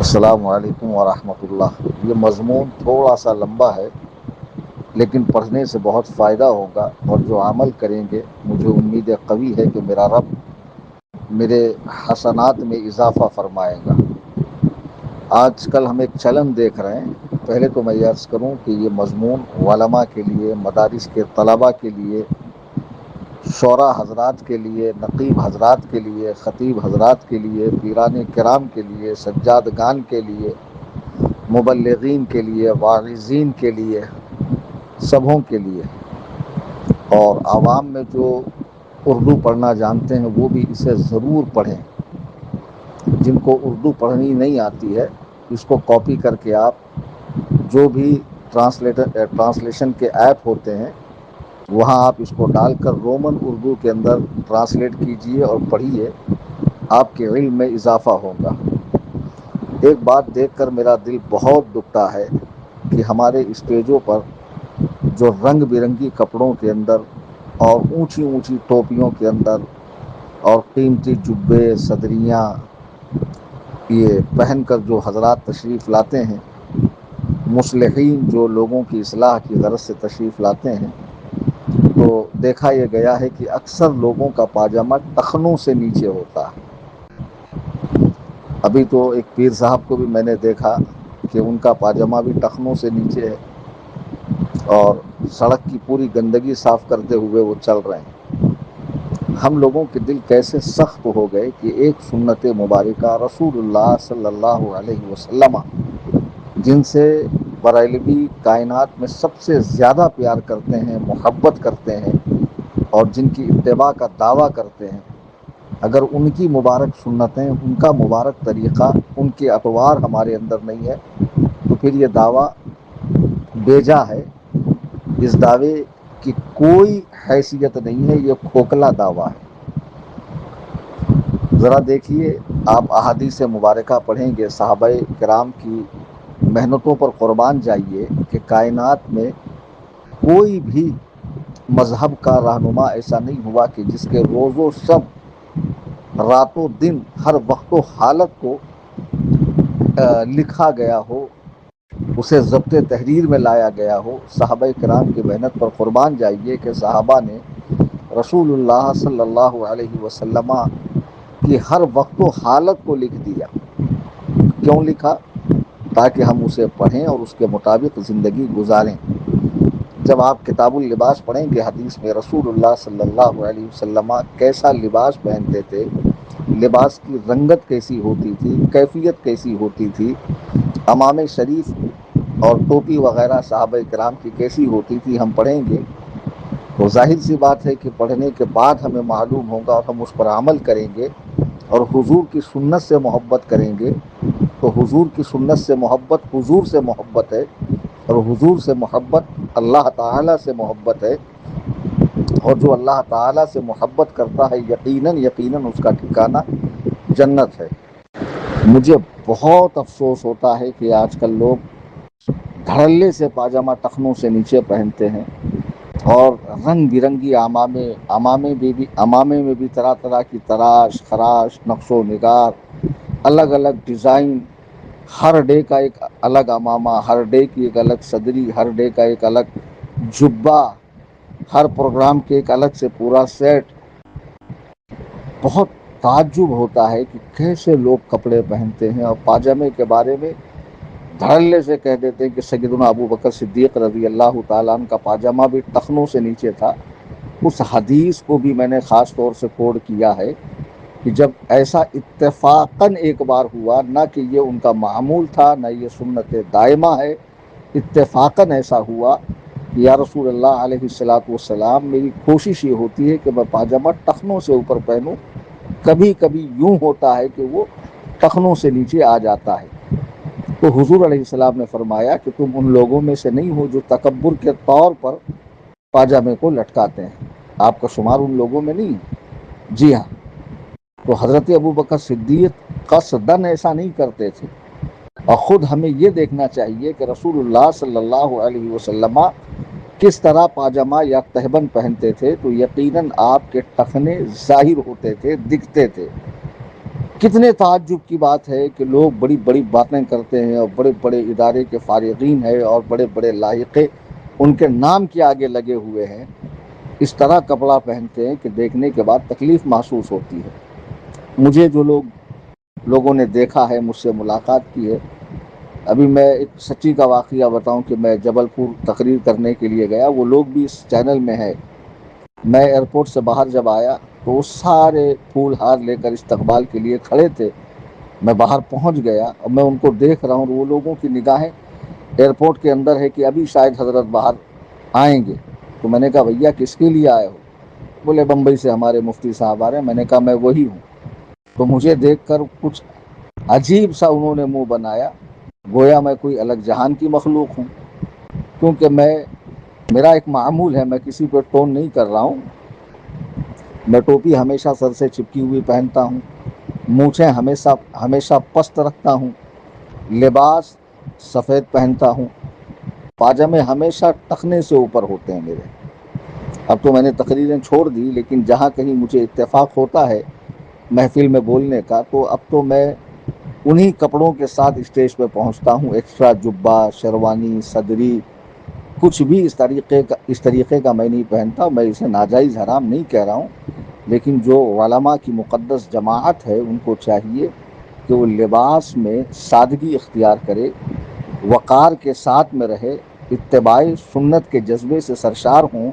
السلام علیکم ورحمۃ اللہ۔ یہ مضمون تھوڑا سا لمبا ہے لیکن پڑھنے سے بہت فائدہ ہوگا، اور جو عمل کریں گے مجھے امید قوی ہے کہ میرا رب میرے حسنات میں اضافہ فرمائے گا۔ آج کل ہم ایک چلن دیکھ رہے ہیں، پہلے تو میں یہ عرض کروں کہ یہ مضمون علماء کے لیے، مدارس کے طلباء کے لیے، شعراء حضرات کے لیے، نقیب حضرات کے لیے، خطیب حضرات کے لیے، پیران کرام کے لیے، سجادگان کے لیے، مبلغین کے لیے، واعظین کے لیے، سبھوں کے لیے، اور عوام میں جو اردو پڑھنا جانتے ہیں وہ بھی اسے ضرور پڑھیں۔ جن کو اردو پڑھنی نہیں آتی ہے، اس کو کاپی کر کے آپ جو بھی ٹرانسلیشن کے ایپ ہوتے ہیں وہاں آپ اس کو ڈال کر رومن اردو کے اندر ٹرانسلیٹ کیجئے اور پڑھیے، آپ کے علم میں اضافہ ہوگا۔ ایک بات دیکھ کر میرا دل بہت دکھتا ہے کہ ہمارے اسٹیجوں پر جو رنگ برنگی کپڑوں کے اندر اور اونچی اونچی ٹوپیوں کے اندر اور قیمتی جبے، صدریاں یہ پہن کر جو حضرات تشریف لاتے ہیں، مصلحین جو لوگوں کی اصلاح کی غرض سے تشریف لاتے ہیں، تو دیکھا یہ گیا ہے کہ اکثر لوگوں کا پاجامہ ٹخنوں سے نیچے ہوتا ہے۔ ابھی تو ایک پیر صاحب کو بھی میں نے دیکھا کہ ان کا پاجامہ بھی ٹخنوں سے نیچے ہے، اور سڑک کی پوری گندگی صاف کرتے ہوئے وہ چل رہے ہیں۔ ہم لوگوں کے دل کیسے سخت ہو گئے کہ ایک سنت مبارکہ رسول اللہ صلی اللہ علیہ وسلم، جن سے برائلوی کائنات میں سب سے زیادہ پیار کرتے ہیں، محبت کرتے ہیں، اور جن کی اتباع کا دعویٰ کرتے ہیں، اگر ان کی مبارک سنتیں، ان کا مبارک طریقہ، ان کے اطوار ہمارے اندر نہیں ہے تو پھر یہ دعویٰ بیجا ہے۔ اس دعوے کی کوئی حیثیت نہیں ہے، یہ کھوکھلا دعویٰ ہے۔ ذرا دیکھیے، آپ احادیث مبارکہ پڑھیں گے، صحابہ کرام کی محنتوں پر قربان جائیے کہ کائنات میں کوئی بھی مذہب کا رہنما ایسا نہیں ہوا کہ جس کے روز و شب، رات و دن، ہر وقت و حالت کو لکھا گیا ہو، اسے ضبط تحریر میں لایا گیا ہو۔ صحابہ کرام کی محنت پر قربان جائیے کہ صحابہ نے رسول اللہ صلی اللہ علیہ وسلم کی ہر وقت و حالت کو لکھ دیا۔ کیوں لکھا؟ تاکہ ہم اسے پڑھیں اور اس کے مطابق زندگی گزاریں۔ جب آپ کتاب اللباس پڑھیں گے، حدیث میں رسول اللہ صلی اللہ علیہ وسلم کیسا لباس پہنتے تھے، لباس کی رنگت کیسی ہوتی تھی، کیفیت کیسی ہوتی تھی، عمامِ شریف اور ٹوپی وغیرہ صحابہ کرام کی کیسی ہوتی تھی، ہم پڑھیں گے تو ظاہر سی بات ہے کہ پڑھنے کے بعد ہمیں معلوم ہوگا اور ہم اس پر عمل کریں گے اور حضور کی سنت سے محبت کریں گے۔ تو حضور کی سنت سے محبت حضور سے محبت ہے، اور حضور سے محبت اللہ تعالیٰ سے محبت ہے، اور جو اللہ تعالیٰ سے محبت کرتا ہے یقیناً یقیناً اس کا ٹھکانہ جنت ہے۔ مجھے بہت افسوس ہوتا ہے کہ آج کل لوگ دھڑلے سے پاجامہ ٹخنوں سے نیچے پہنتے ہیں، اور رنگ برنگی امامے میں بھی طرح طرح کی تراش خراش، نقش و نگار، الگ الگ ڈیزائن، ہر ڈے کا ایک الگ امامہ، ہر ڈے کی ایک الگ صدری، ہر ڈے کا ایک الگ جبہ، ہر پروگرام کے ایک الگ سے پورا سیٹ۔ بہت تعجب ہوتا ہے کہ کیسے لوگ کپڑے پہنتے ہیں، اور پاجامے کے بارے میں دھڑلے سے کہہ دیتے ہیں کہ سیدنا ابو بکر صدیق رضی اللہ تعالیٰ عنہ کا پاجامہ بھی ٹخنوں سے نیچے تھا۔ اس حدیث کو بھی میں نے خاص طور سے کوڈ کیا ہے کہ جب ایسا اتفاقاً ایک بار ہوا، نہ کہ یہ ان کا معمول تھا، نہ یہ سنت دائمہ ہے، اتفاقاً ایسا ہوا کہ یا رسول اللہ علیہ الصلاۃ والسلام، میری کوشش یہ ہوتی ہے کہ میں پاجامہ ٹخنوں سے اوپر پہنوں، کبھی کبھی یوں ہوتا ہے کہ وہ ٹخنوں سے نیچے آ جاتا ہے۔ تو حضور علیہ السلام نے فرمایا کہ تم ان لوگوں میں سے نہیں ہو جو تکبر کے طور پر پاجامے کو لٹکاتے ہیں، آپ کا شمار ان لوگوں میں نہیں ہے۔ جی ہاں، تو حضرت ابو بکر صدیق قصداً ایسا نہیں کرتے تھے، اور خود ہمیں یہ دیکھنا چاہیے کہ رسول اللہ صلی اللہ علیہ وسلم کس طرح پاجامہ یا تہبند پہنتے تھے، تو یقیناً آپ کے ٹخنے ظاہر ہوتے تھے، دکھتے تھے۔ کتنے تعجب کی بات ہے کہ لوگ بڑی بڑی باتیں کرتے ہیں اور بڑے بڑے ادارے کے فارغین ہیں اور بڑے بڑے لائقے ان کے نام کے آگے لگے ہوئے ہیں، اس طرح کپڑا پہنتے ہیں کہ دیکھنے کے بعد تکلیف محسوس ہوتی ہے۔ مجھے جو لوگوں نے دیکھا ہے، مجھ سے ملاقات کی ہے، ابھی میں ایک سچی کا واقعہ بتاؤں کہ میں جبل پور تقریر کرنے کے لیے گیا، وہ لوگ بھی اس چینل میں ہے۔ میں ایئرپورٹ سے باہر جب آیا تو وہ سارے پھول ہار لے کر استقبال کے لیے کھڑے تھے۔ میں باہر پہنچ گیا اور میں ان کو دیکھ رہا ہوں، وہ لوگوں کی نگاہیں ایئرپورٹ کے اندر ہے کہ ابھی شاید حضرت باہر آئیں گے۔ تو میں نے کہا بھیا کس کے لیے آئے ہو؟ بولے بمبئی سے ہمارے مفتی صاحب آ رہے ہیں۔ میں نے کہا میں وہی ہوں۔ تو مجھے دیکھ کر کچھ عجیب سا انہوں نے منہ بنایا، گویا میں کوئی الگ جہان کی مخلوق ہوں، کیونکہ میرا ایک معمول ہے، میں کسی پہ ٹون نہیں کر رہا ہوں۔ میں ٹوپی ہمیشہ سر سے چپکی ہوئی پہنتا ہوں، مونچھیں ہمیشہ پست رکھتا ہوں، لباس سفید پہنتا ہوں، پاجامے ہمیشہ ٹخنے سے اوپر ہوتے ہیں میرے۔ اب تو میں نے تقریریں چھوڑ دی، لیکن جہاں کہیں مجھے اتفاق ہوتا ہے محفل میں بولنے کا، تو اب تو میں انہی کپڑوں کے ساتھ اسٹیج پہ پہنچتا ہوں، ایکسٹرا جبہ، شیروانی، صدری، کچھ بھی اس طریقے کا میں نہیں پہنتا۔ میں اسے ناجائز حرام نہیں کہہ رہا ہوں، لیکن جو علماء کی مقدس جماعت ہے ان کو چاہیے کہ وہ لباس میں سادگی اختیار کرے، وقار کے ساتھ میں رہے، اتباع سنت کے جذبے سے سرشار ہوں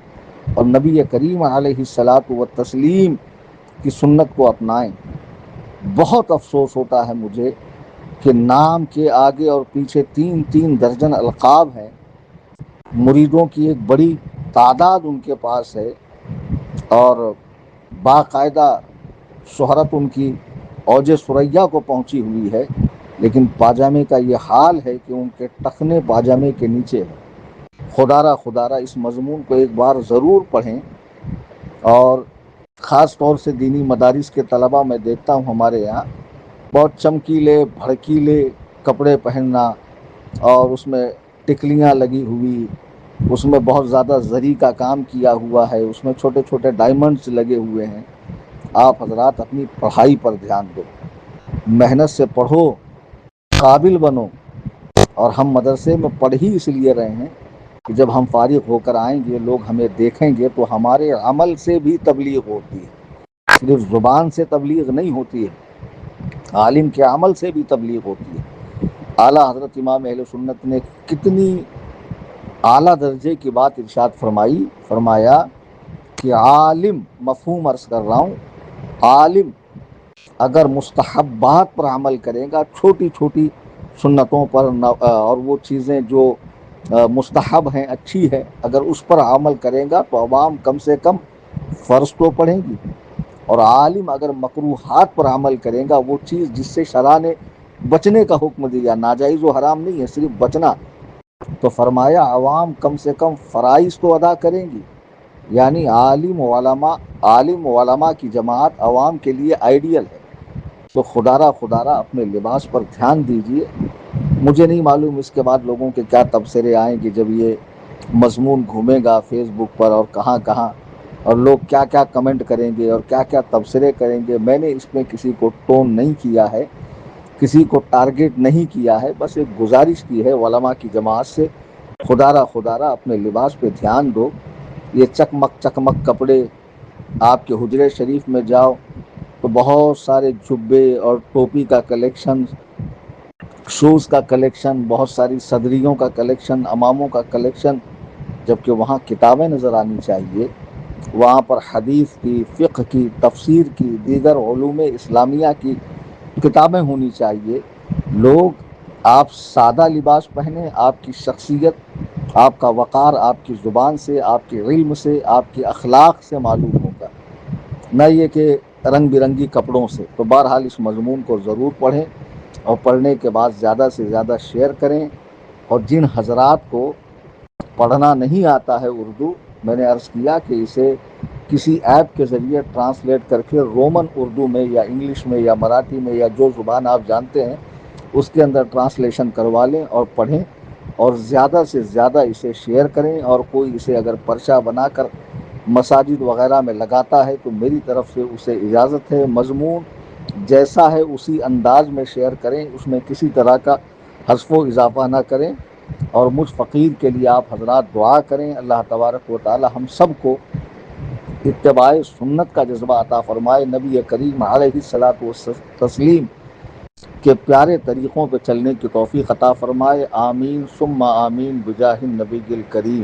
اور نبی کریم علیہ الصلاۃ والتسلیم کی سنت کو اپنائیں۔ بہت افسوس ہوتا ہے مجھے کہ نام کے آگے اور پیچھے 3 درجن القاب ہیں، مریدوں کی ایک بڑی تعداد ان کے پاس ہے اور باقاعدہ شہرت ان کی اوج ثریا کو پہنچی ہوئی ہے، لیکن پاجامے کا یہ حال ہے کہ ان کے ٹخنے پاجامے کے نیچے ہے۔ خدا را اس مضمون کو ایک بار ضرور پڑھیں، اور خاص طور سے دینی مدارس کے طلباء میں دیکھتا ہوں ہمارے یہاں بہت چمکیلے بھڑکیلے کپڑے پہننا، اور اس میں ٹکلیاں لگی ہوئی، اس میں بہت زیادہ زری کا کام کیا ہوا ہے، اس میں چھوٹے چھوٹے ڈائمنڈز لگے ہوئے ہیں۔ آپ حضرات اپنی پڑھائی پر دھیان دو، محنت سے پڑھو، قابل بنو۔ اور ہم مدرسے میں پڑھ ہی اس لیے رہے ہیں کہ جب ہم فارغ ہو کر آئیں گے، لوگ ہمیں دیکھیں گے تو ہمارے عمل سے بھی تبلیغ ہوتی ہے، صرف زبان سے تبلیغ نہیں ہوتی ہے، عالم کے عمل سے بھی تبلیغ ہوتی ہے۔ اعلیٰ حضرت امام اہل سنت نے کتنی اعلیٰ درجے کی بات ارشاد فرمایا کہ عالم، مفہوم عرض کر رہا ہوں، عالم اگر مستحبات پر عمل کرے گا، چھوٹی چھوٹی سنتوں پر، اور وہ چیزیں جو مستحب ہیں، اچھی ہے، اگر اس پر عمل کرے گا تو عوام کم سے کم فرض تو پڑھیں گی۔ اور عالم اگر مکروہات پر عمل کرے گا، وہ چیز جس سے شرع نے بچنے کا حکم دیا، ناجائز و حرام نہیں ہے، صرف بچنا، تو فرمایا عوام کم سے کم فرائض تو ادا کریں گی۔ یعنی عالم و علماء کی جماعت عوام کے لیے آئیڈیل ہے۔ تو خدا را اپنے لباس پر دھیان دیجیے۔ مجھے نہیں معلوم اس کے بعد لوگوں کے کیا تبصرے آئیں گے جب یہ مضمون گھومے گا فیس بک پر اور کہاں کہاں، اور لوگ کیا کیا کمنٹ کریں گے اور کیا کیا تبصرے کریں گے۔ میں نے اس میں کسی کو ٹون نہیں کیا ہے، کسی کو ٹارگٹ نہیں کیا ہے، بس ایک گزارش کی ہے علماء کی جماعت سے، خدا را اپنے لباس پہ دھیان دو۔ یہ چکمک کپڑے، آپ کے حجرے شریف میں جاؤ تو بہت سارے جبے اور ٹوپی کا کلیکشن، شوز کا کلیکشن، بہت ساری صدریوں کا کلیکشن، اماموں کا کلیکشن، جبکہ وہاں کتابیں نظر آنی چاہیے، وہاں پر حدیث کی، فقہ کی، تفسیر کی، دیگر علوم اسلامیہ کی کتابیں ہونی چاہیے۔ لوگ آپ سادہ لباس پہنیں، آپ کی شخصیت، آپ کا وقار آپ کی زبان سے، آپ کے علم سے، آپ کے اخلاق سے معلوم ہوگا، نہ یہ کہ رنگ برنگی کپڑوں سے۔ تو بہرحال اس مضمون کو ضرور پڑھیں، اور پڑھنے کے بعد زیادہ سے زیادہ شیئر کریں۔ اور جن حضرات کو پڑھنا نہیں آتا ہے اردو، میں نے عرض کیا کہ اسے کسی ایپ کے ذریعے ٹرانسلیٹ کر کے رومن اردو میں یا انگلش میں یا مراٹھی میں یا جو زبان آپ جانتے ہیں اس کے اندر ٹرانسلیشن کروا لیں اور پڑھیں، اور زیادہ سے زیادہ اسے شیئر کریں۔ اور کوئی اسے اگر پرچہ بنا کر مساجد وغیرہ میں لگاتا ہے تو میری طرف سے اسے اجازت ہے۔ مضمون جیسا ہے اسی انداز میں شیئر کریں، اس میں کسی طرح کا حذف و اضافہ نہ کریں، اور مجھ فقیر کے لیے آپ حضرات دعا کریں، اللہ تبارک و تعالی ہم سب کو اتباع سنت کا جذبہ عطا فرمائے، نبی کریم علیہ الصلاۃ والتسلیم کے پیارے طریقوں پہ چلنے کی توفیق عطا فرمائے، آمین ثم آمین بجاہ النبی الکریم۔